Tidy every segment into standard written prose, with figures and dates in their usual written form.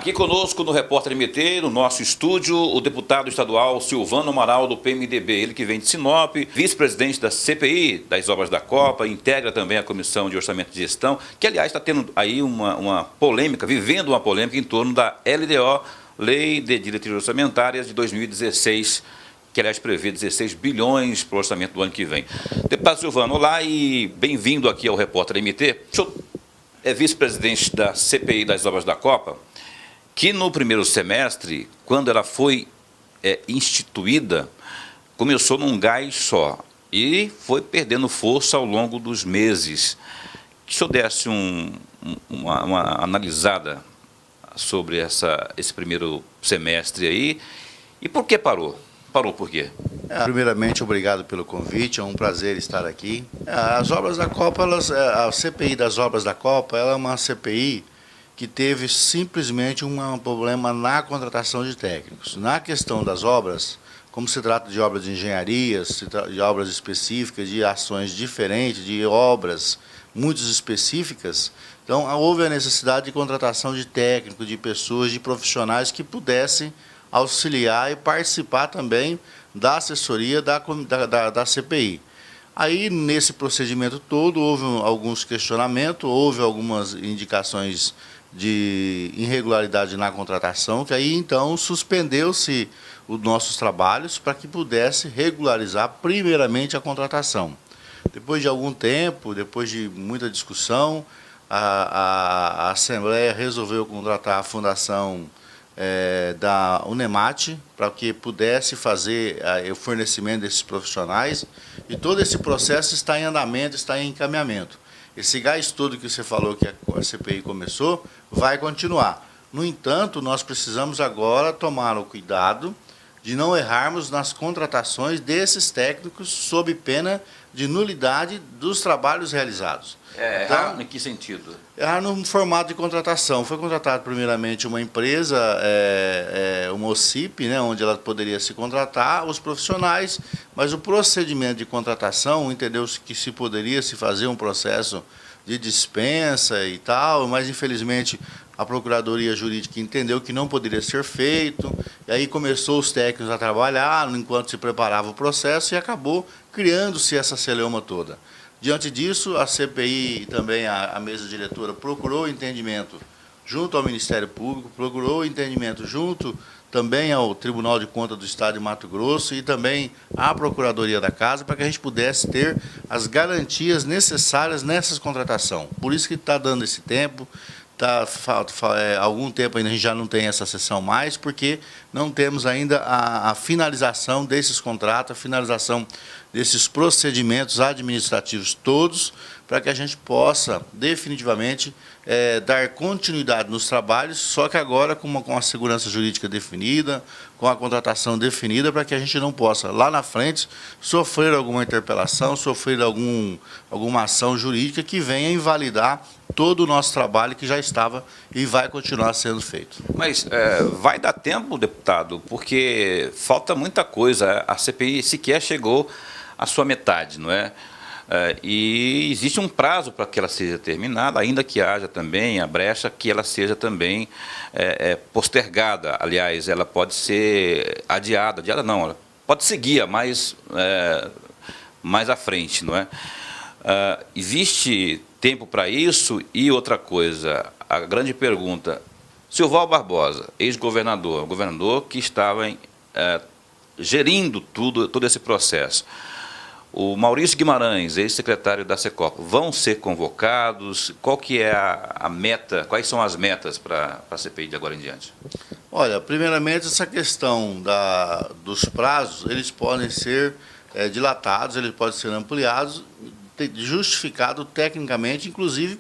Aqui conosco no Repórter MT, no nosso estúdio, o deputado estadual Silvano Amaral, do PMDB. Ele que vem de Sinop, vice-presidente da CPI das Obras da Copa, integra também a Comissão de Orçamento e Gestão, que aliás está tendo aí uma polêmica, vivendo uma polêmica em torno da LDO, Lei de Diretrizes Orçamentárias de 2016, que aliás prevê 16 bilhões para o orçamento do ano que vem. Deputado Silvano, olá e bem-vindo aqui ao Repórter MT. O senhor é vice-presidente da CPI das Obras da Copa, que no primeiro semestre, quando ela foi instituída, começou num gás só e foi perdendo força ao longo dos meses. Que o senhor desse uma analisada sobre esse primeiro semestre aí, e por que parou? Parou por quê? Primeiramente, obrigado pelo convite, é um prazer estar aqui. As obras da Copa, a CPI das Obras da Copa, ela é uma CPI que teve simplesmente um problema na contratação de técnicos. Na questão das obras, como se trata de obras de engenharia, de obras específicas, de ações diferentes, de obras muito específicas, então houve a necessidade de contratação de técnicos, de pessoas, de profissionais que pudessem auxiliar e participar também da assessoria da CPI. Aí, nesse procedimento todo, houve alguns questionamentos, houve algumas indicações de irregularidade na contratação, que aí, então, suspendeu-se os nossos trabalhos para que pudesse regularizar primeiramente a contratação. Depois de algum tempo, depois de muita discussão, a Assembleia resolveu contratar a Fundação da Unemat para que pudesse fazer o fornecimento desses profissionais, e todo esse processo está em andamento, está em encaminhamento. Esse gás todo que você falou que a CPI começou, vai continuar. No entanto, nós precisamos agora tomar o cuidado de não errarmos nas contratações desses técnicos sob pena de nulidade dos trabalhos realizados. Errar em que sentido? Errar no formato de contratação. Foi contratada primeiramente uma empresa, uma OCIP, né, onde ela poderia se contratar os profissionais, mas o procedimento de contratação, entendeu-se que se poderia se fazer um processo de dispensa e tal, mas infelizmente a Procuradoria Jurídica entendeu que não poderia ser feito, e aí começou os técnicos a trabalhar enquanto se preparava o processo e acabou criando-se essa celeuma toda. Diante disso, a CPI e também a mesa diretora procurou entendimento junto ao Ministério Público, procurou entendimento junto também ao Tribunal de Contas do Estado de Mato Grosso e também à Procuradoria da Casa, para que a gente pudesse ter as garantias necessárias nessa contratação. Por isso que está dando esse tempo. Algum tempo ainda a gente já não tem essa sessão mais, porque não temos ainda a finalização desses contratos, a finalização desses procedimentos administrativos todos, para que a gente possa definitivamente dar continuidade nos trabalhos, só que agora com a segurança jurídica definida, com a contratação definida, para que a gente não possa, lá na frente, sofrer alguma interpelação, sofrer alguma ação jurídica que venha invalidar todo o nosso trabalho que já estava e vai continuar sendo feito. Mas vai dar tempo, deputado, porque falta muita coisa. A CPI sequer chegou à sua metade, não é? E existe um prazo para que ela seja terminada, ainda que haja também a brecha que ela seja também postergada. Aliás, ela pode ser adiada não, ela pode seguir mais à frente, não é? Existe tempo para isso? E outra coisa, a grande pergunta, Silval Barbosa, ex-governador, governador que estava gerindo todo esse processo, o Maurício Guimarães, ex-secretário da Secopa, vão ser convocados? Qual que é a meta, quais são as metas para a CPI de agora em diante? Olha, primeiramente essa questão dos prazos, eles podem ser dilatados, eles podem ser ampliados, justificado tecnicamente, inclusive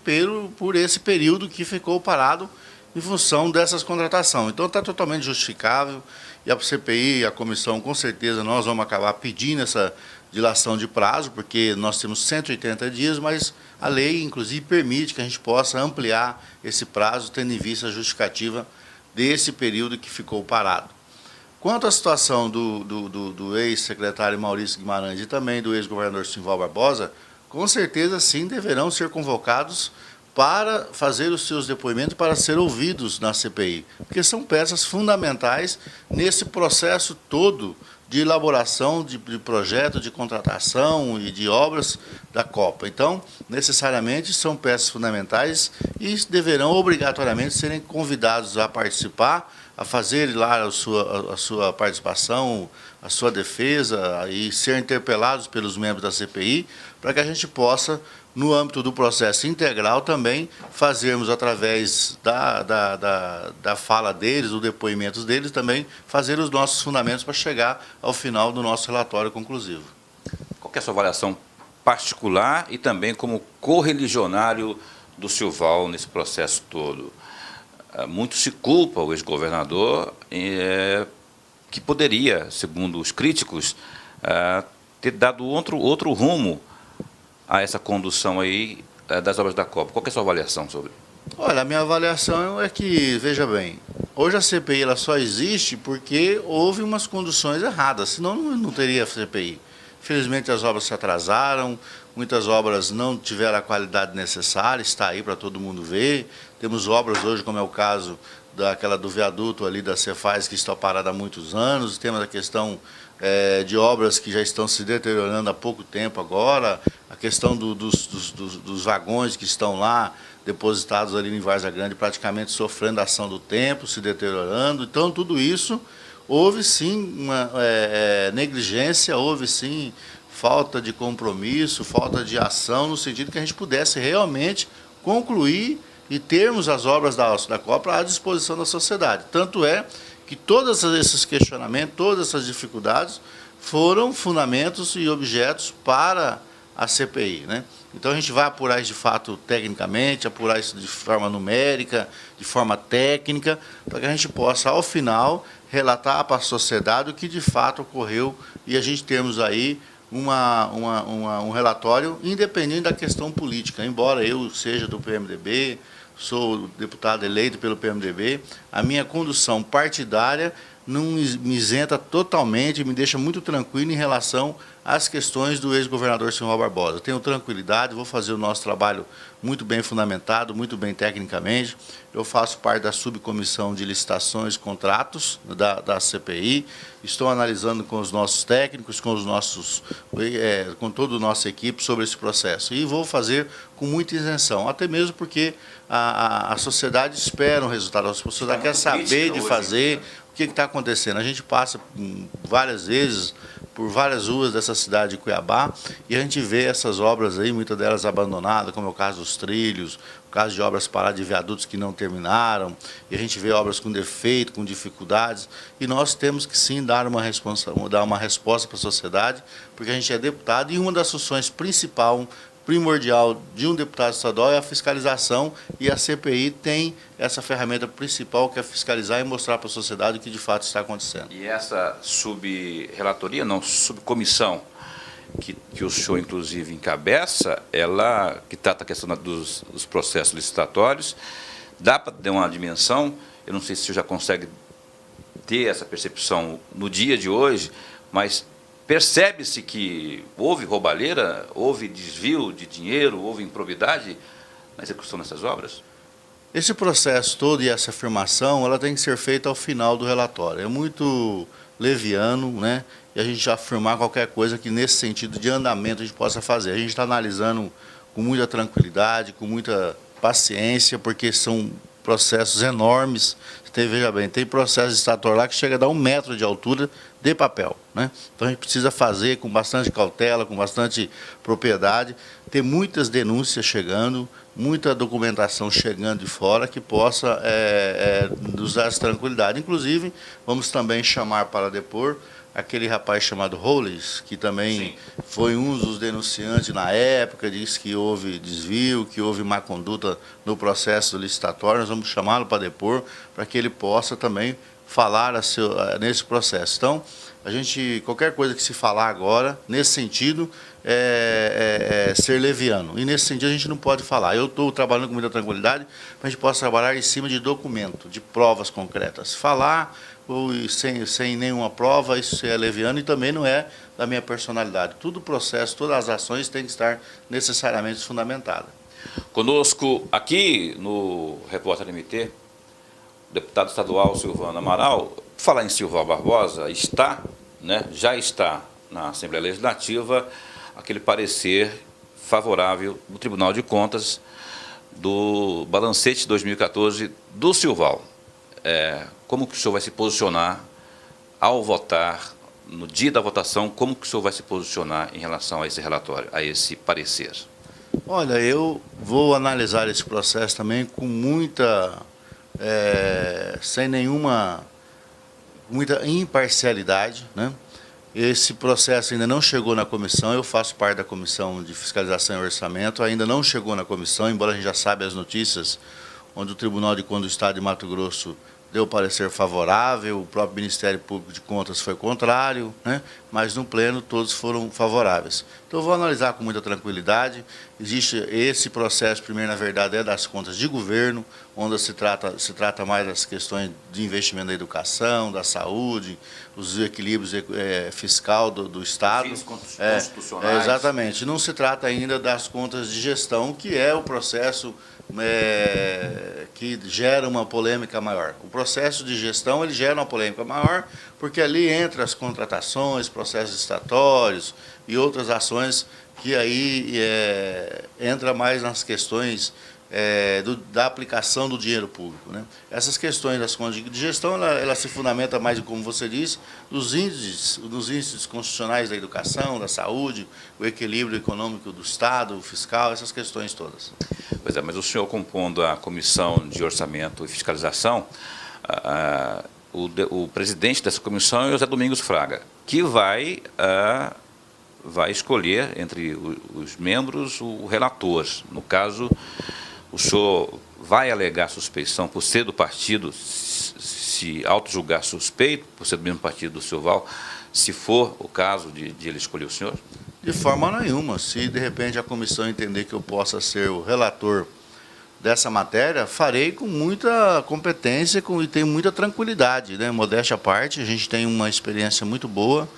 por esse período que ficou parado em função dessas contratações. Então está totalmente justificável, e a CPI, a comissão, com certeza nós vamos acabar pedindo essa dilação de prazo, porque nós temos 180 dias, mas a lei, inclusive, permite que a gente possa ampliar esse prazo, tendo em vista a justificativa desse período que ficou parado. Quanto à situação do ex-secretário Maurício Guimarães e também do ex-governador Silval Barbosa, com certeza, sim, deverão ser convocados para fazer os seus depoimentos, para ser ouvidos na CPI, porque são peças fundamentais nesse processo todo de elaboração de projeto, de contratação e de obras da Copa. Então, necessariamente, são peças fundamentais e deverão obrigatoriamente serem convidados a participar, a fazer lá a sua participação, a sua defesa e ser interpelados pelos membros da CPI, para que a gente possa, no âmbito do processo integral, também fazermos, através da fala deles, do depoimento deles, também fazer os nossos fundamentos para chegar ao final do nosso relatório conclusivo. Qual que é a sua avaliação particular e também como correligionário do Silval nesse processo todo? Muito se culpa o ex-governador que poderia, segundo os críticos, ter dado outro rumo a essa condução aí das obras da Copa. Qual que é a sua avaliação sobre? Olha, a minha avaliação é que, veja bem, hoje a CPI ela só existe porque houve umas conduções erradas, senão não teria CPI. Infelizmente as obras se atrasaram, muitas obras não tiveram a qualidade necessária, está aí para todo mundo ver. Temos obras hoje, como é o caso daquela do viaduto ali da Cefaz, que está parada há muitos anos. Temos a questão de obras que já estão se deteriorando há pouco tempo agora, a questão dos vagões que estão lá depositados ali em Várzea Grande, praticamente sofrendo a ação do tempo, se deteriorando. Então, tudo isso, houve sim uma negligência, houve sim falta de compromisso, falta de ação, no sentido que a gente pudesse realmente concluir e termos as obras da Copa à disposição da sociedade. Tanto é que todos esses questionamentos, todas essas dificuldades foram fundamentos e objetos para a CPI, né? Então a gente vai apurar isso de fato tecnicamente, apurar isso de forma numérica, de forma técnica, para que a gente possa, ao final, relatar para a sociedade o que de fato ocorreu e a gente termos aí um relatório independente da questão política. Embora eu seja do PMDB, sou deputado eleito pelo PMDB, a minha condução partidária não me isenta totalmente, me deixa muito tranquilo em relação às questões do ex-governador Silval Barbosa. Tenho tranquilidade, vou fazer o nosso trabalho muito bem fundamentado, muito bem tecnicamente. Eu faço parte da subcomissão de licitações e contratos da CPI, estou analisando com os nossos técnicos, com toda a nossa equipe sobre esse processo. E vou fazer com muita isenção, até mesmo porque a sociedade espera um resultado, a sociedade quer saber de fazer o que está acontecendo. A gente passa várias vezes por várias ruas dessa cidade de Cuiabá e a gente vê essas obras aí, muitas delas abandonadas, como é o caso dos trilhos, o caso de obras paradas de viadutos que não terminaram, e a gente vê obras com defeito, com dificuldades, e nós temos que sim dar uma resposta para a sociedade, porque a gente é deputado e uma das funções primordial de um deputado estadual é a fiscalização, e a CPI tem essa ferramenta principal, que é fiscalizar e mostrar para a sociedade o que de fato está acontecendo. E essa subcomissão que o senhor inclusive encabeça, ela que trata a questão dos processos licitatórios, dá para ter uma dimensão, eu não sei se o senhor já consegue ter essa percepção no dia de hoje, mas percebe-se que houve roubalheira, houve desvio de dinheiro, houve improbidade na execução dessas obras? Esse processo todo e essa afirmação, ela tem que ser feita ao final do relatório. É muito leviano, né? E a gente já afirmar qualquer coisa que nesse sentido de andamento a gente possa fazer. A gente está analisando com muita tranquilidade, com muita paciência, porque são processos enormes. Veja bem, tem processo licitatório lá que chega a dar 1 metro de altura de papel, né? Então a gente precisa fazer com bastante cautela, com bastante propriedade. Tem muitas denúncias chegando, muita documentação chegando de fora que possa nos dar essa tranquilidade. Inclusive, vamos também chamar para depor aquele rapaz chamado Hollis, que também foi um dos denunciantes na época, disse que houve desvio, que houve má conduta no processo licitatório. Nós vamos chamá-lo para depor, para que ele possa também falar nesse processo. Então, qualquer coisa que se falar agora, nesse sentido, ser leviano. E nesse sentido a gente não pode falar. Eu estou trabalhando com muita tranquilidade, para a gente possa trabalhar em cima de documento, de provas concretas. Falar sem nenhuma prova, isso é leviano e também não é da minha personalidade. Todo o processo, todas as ações têm que estar necessariamente fundamentadas. Conosco aqui no Repórter MT, o deputado estadual Silvano Amaral. Falar em Silval Barbosa, já está na Assembleia Legislativa aquele parecer favorável do Tribunal de Contas do balancete 2014 do Silval. Como que o senhor vai se posicionar ao votar, no dia da votação, como que o senhor vai se posicionar em relação a esse relatório, a esse parecer? Olha, eu vou analisar esse processo também com sem muita imparcialidade, né? Esse processo ainda não chegou na comissão, eu faço parte da Comissão de Fiscalização e Orçamento, ainda não chegou na comissão, embora a gente já saiba as notícias, onde o Tribunal de Contas do Estado de Mato Grosso deu parecer favorável, o próprio Ministério Público de Contas foi contrário, né? Mas no pleno todos foram favoráveis. Então eu vou analisar com muita tranquilidade. Existe esse processo, primeiro, na verdade, é das contas de governo, onde se trata mais das questões de investimento da educação, da saúde, os equilíbrios fiscal do Estado. Fins constitucionais. Exatamente. Não se trata ainda das contas de gestão, que é o processo que gera uma polêmica maior. O processo de gestão ele gera uma polêmica maior, porque ali entra as contratações, processos estatórios e outras ações que aí entra mais nas questões da aplicação do dinheiro público, né? Essas questões das contas de gestão, ela se fundamenta mais, como você disse, nos índices constitucionais da educação, da saúde, o equilíbrio econômico do Estado, o fiscal, essas questões todas. Pois é, mas o senhor compondo a Comissão de Orçamento e Fiscalização, o presidente dessa comissão é o José Domingos Fraga, que vai escolher entre os membros o relator. No caso, o senhor vai alegar suspeição por ser do partido, se auto-julgar suspeito, por ser do mesmo partido do Silval, se for o caso de ele escolher o senhor? De forma nenhuma. Se, de repente, a comissão entender que eu possa ser o relator dessa matéria, farei com muita competência e tenho muita tranquilidade, né? Modéstia à parte, a gente tem uma experiência muito boa.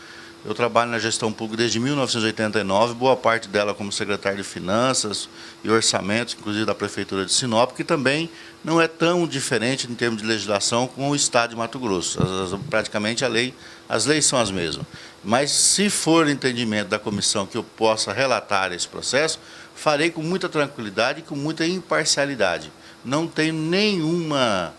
Eu trabalho na gestão pública desde 1989, boa parte dela como secretário de Finanças e Orçamentos, inclusive da Prefeitura de Sinop, que também não é tão diferente em termos de legislação com o Estado de Mato Grosso. Praticamente as leis são as mesmas. Mas se for entendimento da comissão que eu possa relatar esse processo, farei com muita tranquilidade e com muita imparcialidade. Não tenho nenhuma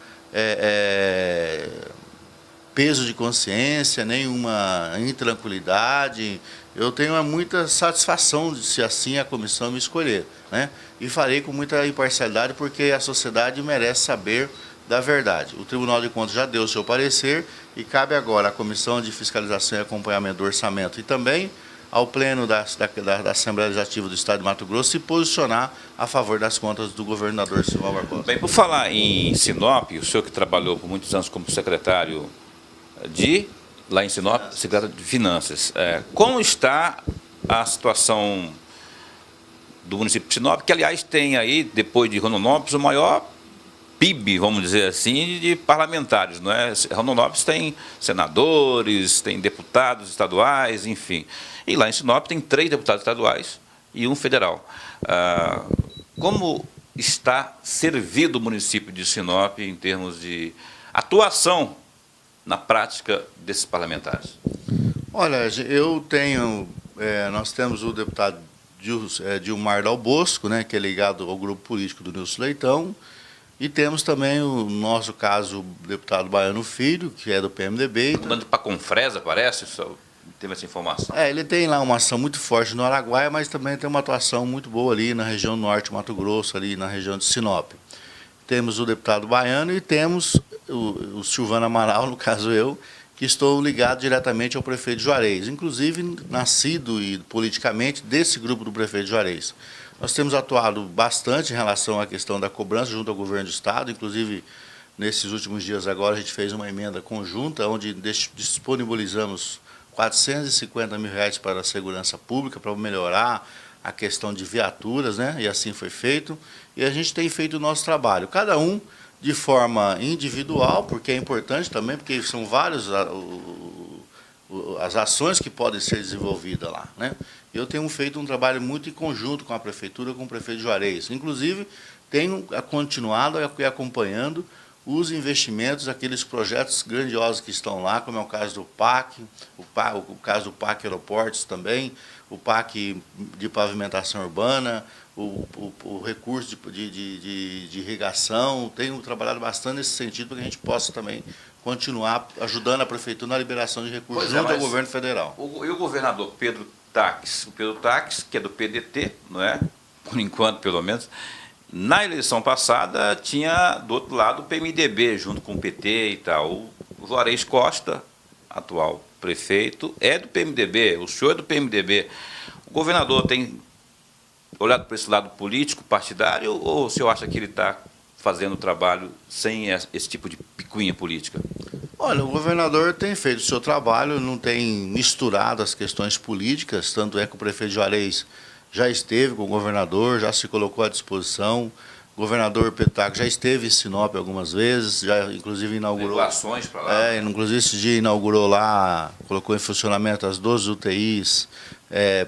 peso de consciência, nenhuma intranquilidade. Eu tenho muita satisfação de se assim a comissão me escolher, né? E farei com muita imparcialidade, porque a sociedade merece saber da verdade. O Tribunal de Contas já deu o seu parecer e cabe agora à Comissão de Fiscalização e Acompanhamento do Orçamento e também ao Pleno da Assembleia Legislativa do Estado de Mato Grosso se posicionar a favor das contas do governador Silval Barbosa. Bem, por falar em Sinop, o senhor que trabalhou por muitos anos como secretário lá em Sinop, secretário de Finanças, como está a situação do município de Sinop, que, aliás, tem aí, depois de Rondonópolis, o maior PIB, vamos dizer assim, de parlamentares, não é? Rondonópolis tem senadores, tem deputados estaduais, enfim. E lá em Sinop tem 3 deputados estaduais e 1 federal. Como está servido o município de Sinop em termos de atuação na prática desses parlamentares? Olha, nós temos o deputado Dilmar Dal Bosco, né, que é ligado ao grupo político do Nilson Leitão, e temos também o nosso caso, o deputado Baiano Filho, que é do PMDB. Andando para a Confresa, parece? Só teve essa informação. Ele tem lá uma ação muito forte no Araguaia, mas também tem uma atuação muito boa ali na região norte de Mato Grosso, ali na região de Sinop. Temos o deputado Baiano e temos o Silvano Amaral, no caso eu, que estou ligado diretamente ao prefeito de Juarez, inclusive nascido e politicamente desse grupo do prefeito de Juarez. Nós temos atuado bastante em relação à questão da cobrança junto ao governo do Estado, inclusive nesses últimos dias agora a gente fez uma emenda conjunta, onde disponibilizamos R$450 mil para a segurança pública, para melhorar a questão de viaturas, né? E assim foi feito. E a gente tem feito o nosso trabalho, cada um de forma individual, porque é importante também, porque são várias as ações que podem ser desenvolvidas lá, né? eu tenho feito um trabalho muito em conjunto com a Prefeitura, com o prefeito Juarez. Inclusive, tenho continuado acompanhando os investimentos, aqueles projetos grandiosos que estão lá, como é o caso do PAC, o caso do PAC Aeroportos também, o PAC de pavimentação urbana, o recurso de irrigação. Tenho trabalhado bastante nesse sentido para que a gente possa também continuar ajudando a Prefeitura na liberação de recursos junto ao governo federal. E o governador Pedro Taques? O Pedro Taques, que é do PDT, não é? Por enquanto, pelo menos. Na eleição passada, tinha do outro lado o PMDB, junto com o PT e tal. O Juarez Costa, atual prefeito, é do PMDB, o senhor é do PMDB. O governador tem olhado para esse lado político, partidário, ou o senhor acha que ele está fazendo o trabalho sem esse tipo de picuinha política? Olha, o governador tem feito o seu trabalho, não tem misturado as questões políticas, tanto é que o prefeito Juarez já esteve com o governador, já se colocou à disposição. O governador Petaco já esteve em Sinop algumas vezes, já inclusive inaugurou. Ações para lá. Inclusive esse dia inaugurou lá, colocou em funcionamento as 12 UTIs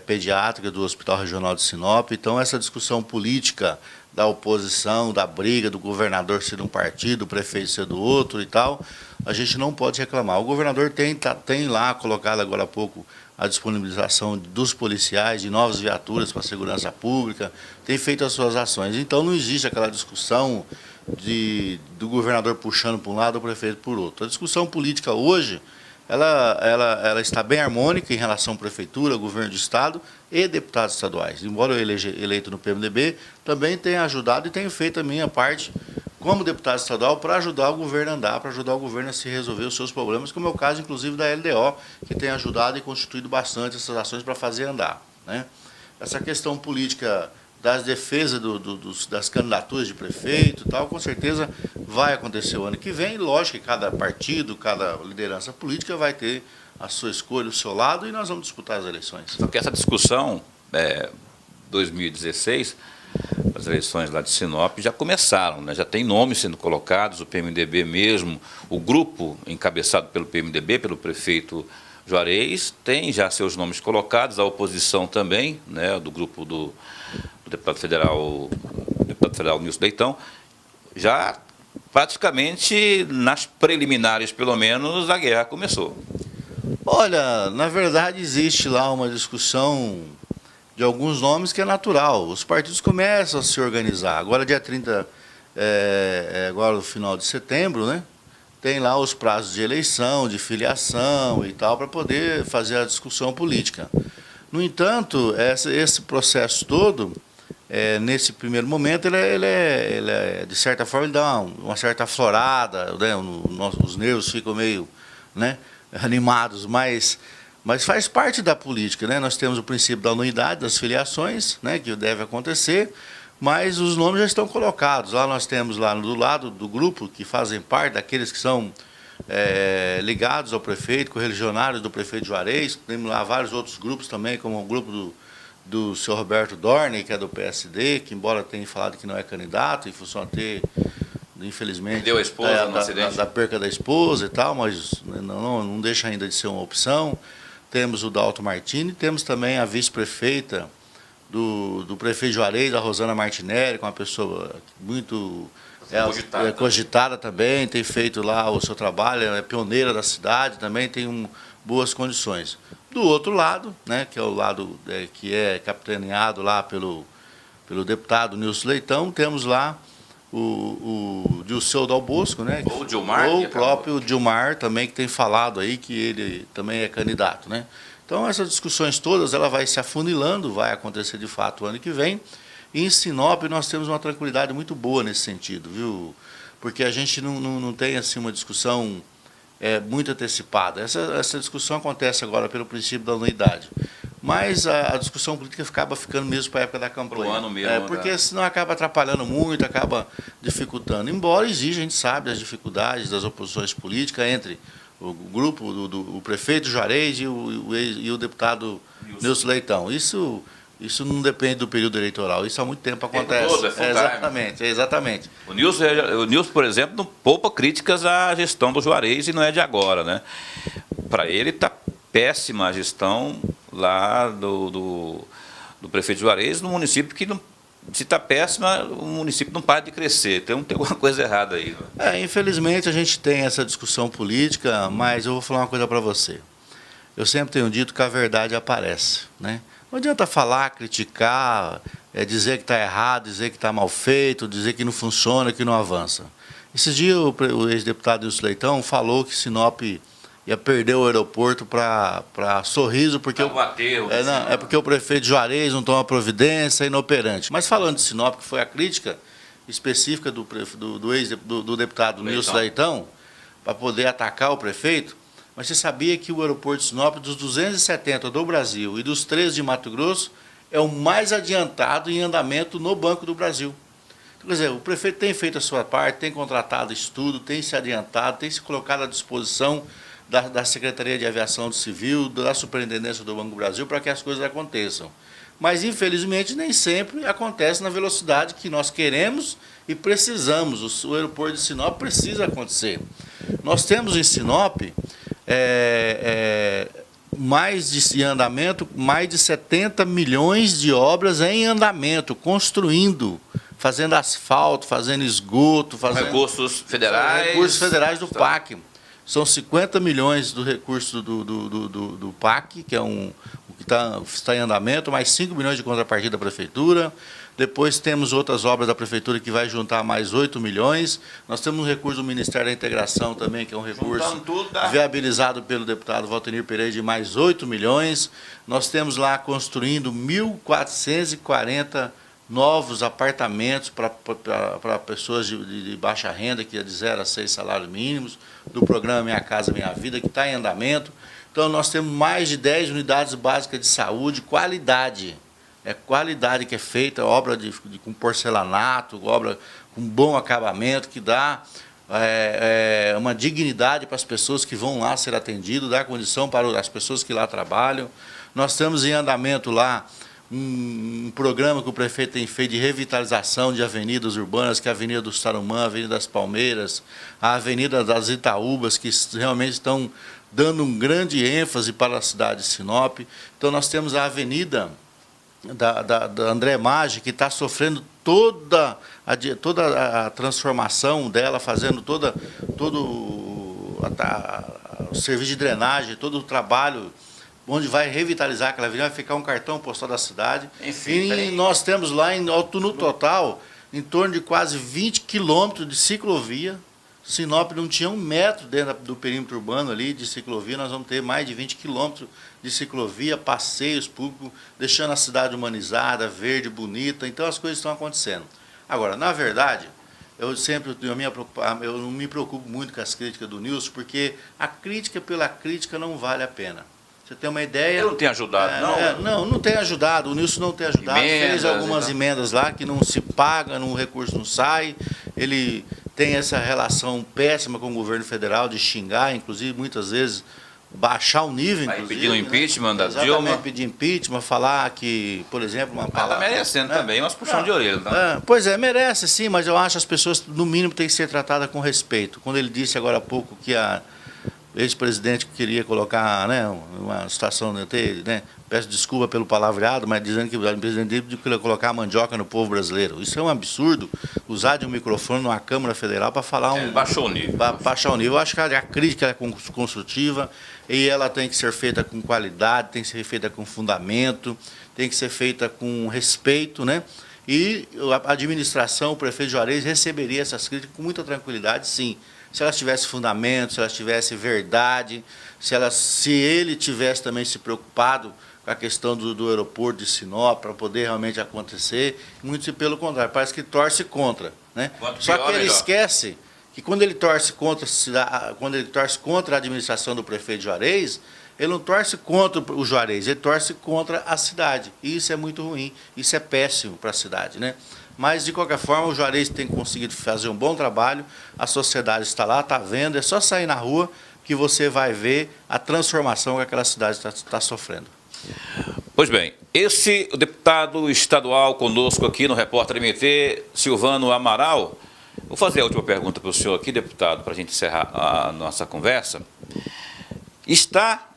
pediátricas do Hospital Regional de Sinop. Então, essa discussão política da oposição, da briga, do governador ser de um partido, o prefeito ser do outro e tal, a gente não pode reclamar. O governador tem lá colocado agora há pouco a disponibilização dos policiais, de novas viaturas para a segurança pública, tem feito as suas ações. Então, não existe aquela discussão do governador puxando para um lado, o prefeito por outro. A discussão política hoje, ela está bem harmônica em relação à prefeitura, governo do estado e deputados estaduais. Embora eu eleito no PMDB, também tenho ajudado e tenho feito a minha parte como deputado estadual para ajudar o governo a andar, para ajudar o governo a se resolver os seus problemas, como é o caso, inclusive, da LDO, que tem ajudado e constituído bastante essas ações para fazer andar, né? Essa questão política das defesas das candidaturas de prefeito e tal, com certeza vai acontecer o ano que vem. Lógico que cada partido, cada liderança política vai ter a sua escolha, o seu lado, e nós vamos disputar as eleições. Só que essa discussão, 2016, as eleições lá de Sinop já começaram, né? Já tem nomes sendo colocados, o PMDB mesmo, o grupo encabeçado pelo PMDB, pelo prefeito Juarez, tem já seus nomes colocados, a oposição também, né, do grupo do deputado federal Nilson Leitão, já praticamente nas preliminares, pelo menos, a guerra começou. Olha, na verdade existe lá uma discussão de alguns nomes que é natural. Os partidos começam a se organizar. Agora, dia 30, agora no final de setembro, né, tem lá os prazos de eleição, de filiação e tal, para poder fazer a discussão política. No entanto, esse processo todo, nesse primeiro momento, ele de certa forma, ele dá uma certa aflorada, né, os nervos ficam meio, né, animados, mas faz parte da política, né? Nós temos o princípio da anuidade, das filiações, né, que deve acontecer, mas os nomes já estão colocados. Lá nós temos, lá do lado do grupo, que fazem parte daqueles que são ligados ao prefeito, correligionários do prefeito Juarez. Temos lá vários outros grupos também, como o grupo do senhor Roberto Dorney, que é do PSD, que embora tenha falado que não é candidato, em função de infelizmente, perdeu a esposa no acidente, da perca da esposa e tal, mas não deixa ainda de ser uma opção. Temos o Dalto Martini, temos também a vice-prefeita do prefeito Juarez, a Rosana Martinelli, que é uma pessoa muito cogitada também, tem feito lá o seu trabalho, é pioneira da cidade, também tem boas condições. Do outro lado, né, que é o lado que é capitaneado lá pelo deputado Nilson Leitão, temos lá o Dilceu Dal Bosco, né? Ou o Dilmar. Ou o próprio Dilmar também, que tem falado aí que ele também é candidato, né? Então, essas discussões todas, ela vai se afunilando, vai acontecer de fato o ano que vem. E em Sinop nós temos uma tranquilidade muito boa nesse sentido, viu? Porque a gente não tem assim uma discussão muito antecipada. Essa discussão acontece agora pelo princípio da anuidade. Mas a discussão política acaba ficando mesmo para a época da campanha. Pro ano mesmo, porque senão acaba atrapalhando muito, acaba dificultando. Embora exija, a gente sabe, as dificuldades das oposições políticas entre o grupo do prefeito Juarez e o deputado Nilson Leitão. Isso não depende do período eleitoral, isso há muito tempo acontece. Todo, exatamente. O Nilson, por exemplo, não poupa críticas à gestão do Juarez e não é de agora, né? Para ele está péssima a gestão, lá do prefeito Juarez, num município que, não, se está péssima, o município não para de crescer. Então tem alguma coisa errada aí. Infelizmente a gente tem essa discussão política, mas eu vou falar uma coisa para você. Eu sempre tenho dito que a verdade aparece, né? Não adianta falar, criticar, dizer que está errado, dizer que está mal feito, dizer que não funciona, que não avança. Esses dias o ex-deputado Nilson Leitão falou que Sinop ia perder o aeroporto para Sorriso, porque porque o prefeito Juarez não toma providência, é inoperante. Mas falando de Sinop, que foi a crítica específica do deputado Nilson Leitão, para poder atacar o prefeito, mas você sabia que o aeroporto de Sinop, dos 270 do Brasil e dos 13 de Mato Grosso, é o mais adiantado em andamento no Banco do Brasil. Então, quer dizer, o prefeito tem feito a sua parte, tem contratado estudo, tem se adiantado, tem se colocado à disposição da Secretaria de Aviação Civil, da Superintendência do Banco do Brasil, para que as coisas aconteçam. Mas, infelizmente, nem sempre acontece na velocidade que nós queremos e precisamos. O aeroporto de Sinop precisa acontecer. Nós temos em Sinop em andamento, mais de 70 milhões de obras em andamento, construindo, fazendo asfalto, fazendo esgoto, fazendo recursos federais. Recursos federais do PAC. São 50 milhões do recurso do PAC, que é o que está em andamento, mais 5 milhões de contrapartida da Prefeitura. Depois temos outras obras da Prefeitura que vai juntar mais 8 milhões. Nós temos um recurso do Ministério da Integração também, que é um recurso viabilizado pelo deputado Valtenir Pereira, de mais 8 milhões. Nós temos lá construindo 1.440 novos apartamentos para pessoas de baixa renda, que é de 0 a 6 salários mínimos, do programa Minha Casa Minha Vida, que está em andamento. Então, nós temos mais de 10 unidades básicas de saúde, qualidade. É qualidade que é feita, obra com porcelanato, obra com bom acabamento, que dá uma dignidade para as pessoas que vão lá ser atendidas, dá condição para as pessoas que lá trabalham. Nós temos em andamento lá um programa que o prefeito tem feito de revitalização de avenidas urbanas, que é a Avenida do Tarumã, a Avenida das Palmeiras, a Avenida das Itaúbas, que realmente estão dando um grande ênfase para a cidade de Sinop. Então, nós temos a Avenida da André Maggi, que está sofrendo toda a transformação dela, fazendo todo o serviço de drenagem, todo o trabalho, onde vai revitalizar aquela avenida, vai ficar um cartão postal da cidade. Enfim, e nós temos lá, no total, em torno de quase 20 quilômetros de ciclovia. Sinop não tinha 1 metro dentro do perímetro urbano ali de ciclovia, nós vamos ter mais de 20 quilômetros de ciclovia, passeios públicos, deixando a cidade humanizada, verde, bonita. Então as coisas estão acontecendo. Agora, na verdade, eu não me preocupo muito com as críticas do Nilson, porque a crítica pela crítica não vale a pena. Você tem uma ideia? Ele não tem ajudado, não? Não tem ajudado. O Nilson não tem ajudado. Fez algumas emendas lá que não se paga, o recurso não sai. Ele tem essa relação péssima com o governo federal de xingar, inclusive, muitas vezes, baixar o nível, inclusive. Pedir o impeachment da Dilma. Exatamente, pedir impeachment, falar que, por exemplo, uma palavra... Ela merecendo também umas puxão de orelha. Pois é, merece sim, mas eu acho que as pessoas, no mínimo, têm que ser tratadas com respeito. Quando ele disse agora há pouco que a ex-presidente queria colocar, né, uma situação, peço desculpa pelo palavreado, mas dizendo que o presidente queria colocar a mandioca no povo brasileiro. Isso é um absurdo, usar de um microfone numa Câmara Federal para falar baixou o nível. Baixar o nível. Eu acho que a crítica é construtiva e ela tem que ser feita com qualidade, tem que ser feita com fundamento, tem que ser feita com respeito, né? E a administração, o prefeito Juarez, receberia essas críticas com muita tranquilidade, sim. Se elas tivessem fundamento, se elas tivessem verdade, se ele tivesse também se preocupado com a questão do aeroporto de Sinop, para poder realmente acontecer, muito pelo contrário, parece que torce contra, né? Só que ele esquece que quando ele torce contra a administração do prefeito Juarez, ele não torce contra o Juarez, ele torce contra a cidade. E isso é muito ruim, isso é péssimo para a cidade, né? Mas, de qualquer forma, o Juarez tem conseguido fazer um bom trabalho, a sociedade está lá, está vendo, é só sair na rua que você vai ver a transformação que aquela cidade está sofrendo. Pois bem, o deputado estadual conosco aqui no Repórter MT, Silvano Amaral. Vou fazer a última pergunta para o senhor aqui, deputado, para a gente encerrar a nossa conversa. Está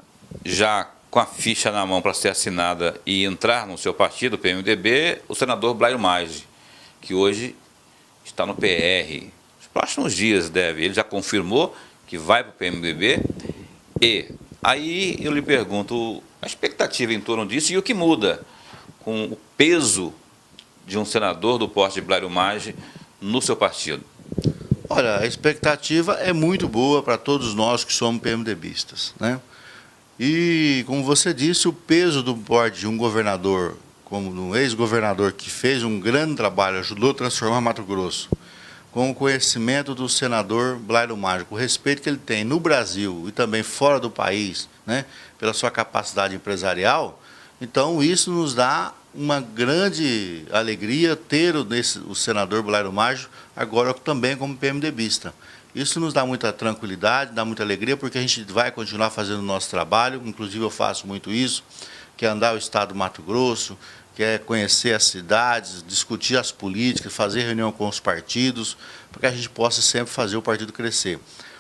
já com a ficha na mão para ser assinada e entrar no seu partido, o PMDB, o senador Blairo Maggi, que hoje está no PR. Nos próximos dias deve. Ele já confirmou que vai para o PMDB. E aí eu lhe pergunto a expectativa em torno disso e o que muda com o peso de um senador do porte de Blairo Maggi no seu partido. Olha, a expectativa é muito boa para todos nós que somos PMDBistas, né? E, como você disse, o peso do porte de um governador, como um ex-governador que fez um grande trabalho, ajudou a transformar Mato Grosso, com o conhecimento do senador Blairo Maggi, o respeito que ele tem no Brasil e também fora do país, né, pela sua capacidade empresarial, então isso nos dá uma grande alegria ter o senador Blairo Maggi agora também como PMDBista. Isso nos dá muita tranquilidade, dá muita alegria, porque a gente vai continuar fazendo o nosso trabalho, inclusive eu faço muito isso, que é andar o estado do Mato Grosso, que é conhecer as cidades, discutir as políticas, fazer reunião com os partidos, para que a gente possa sempre fazer o partido crescer.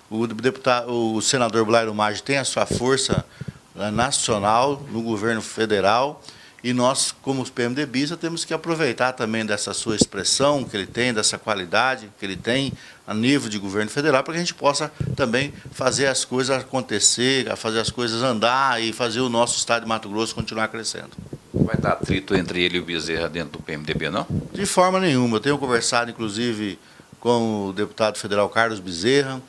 O senador Blairo Maggi tem a sua força nacional no governo federal, e nós, como os PMDBistas, temos que aproveitar também dessa sua expressão que ele tem, dessa qualidade que ele tem a nível de governo federal, para que a gente possa também fazer as coisas acontecer, fazer as coisas andar e fazer o nosso estado de Mato Grosso continuar crescendo. Vai dar atrito entre ele e o Bezerra dentro do PMDB, não? De forma nenhuma. Eu tenho conversado, inclusive, com o deputado federal Carlos Bezerra.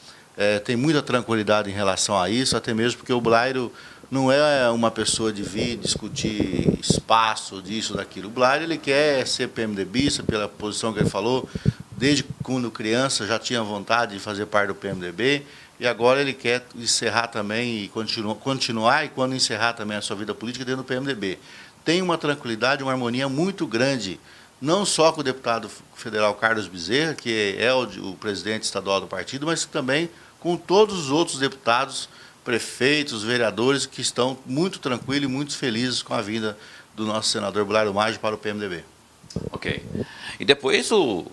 Tem muita tranquilidade em relação a isso, até mesmo porque o Blairo não é uma pessoa de vir discutir espaço, disso, daquilo. O Blairo, ele quer ser PMDBista, pela posição que ele falou, desde quando criança já tinha vontade de fazer parte do PMDB, e agora ele quer encerrar também e continuar, e quando encerrar também a sua vida política dentro do PMDB. Tem uma tranquilidade, uma harmonia muito grande, não só com o deputado federal Carlos Bezerra, que é o presidente estadual do partido, mas também com todos os outros deputados, prefeitos, vereadores, que estão muito tranquilos e muito felizes com a vinda do nosso senador Blairo Maggi para o PMDB. Ok. E depois o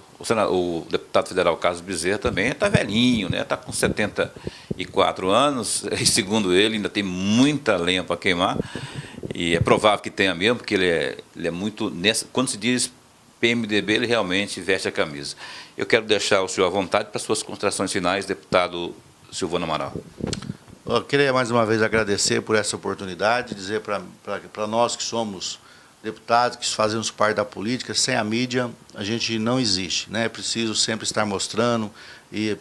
deputado federal Carlos Bezerra também está velhinho, né? Está com 74 anos, e segundo ele, ainda tem muita lenha para queimar, e é provável que tenha mesmo, porque ele é muito... Quando se diz PMDB, ele realmente veste a camisa. Eu quero deixar o senhor à vontade para suas considerações finais, deputado Silvano Amaral. Eu queria mais uma vez agradecer por essa oportunidade, dizer para nós que somos deputados, que fazemos parte da política, sem a mídia a gente não existe, né? É preciso sempre estar mostrando e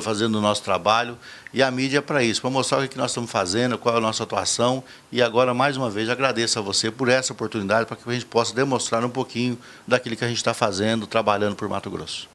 fazendo o nosso trabalho, e a mídia é para isso, para mostrar o que nós estamos fazendo, qual é a nossa atuação, e agora, mais uma vez, agradeço a você por essa oportunidade, para que a gente possa demonstrar um pouquinho daquilo que a gente está fazendo, trabalhando por Mato Grosso.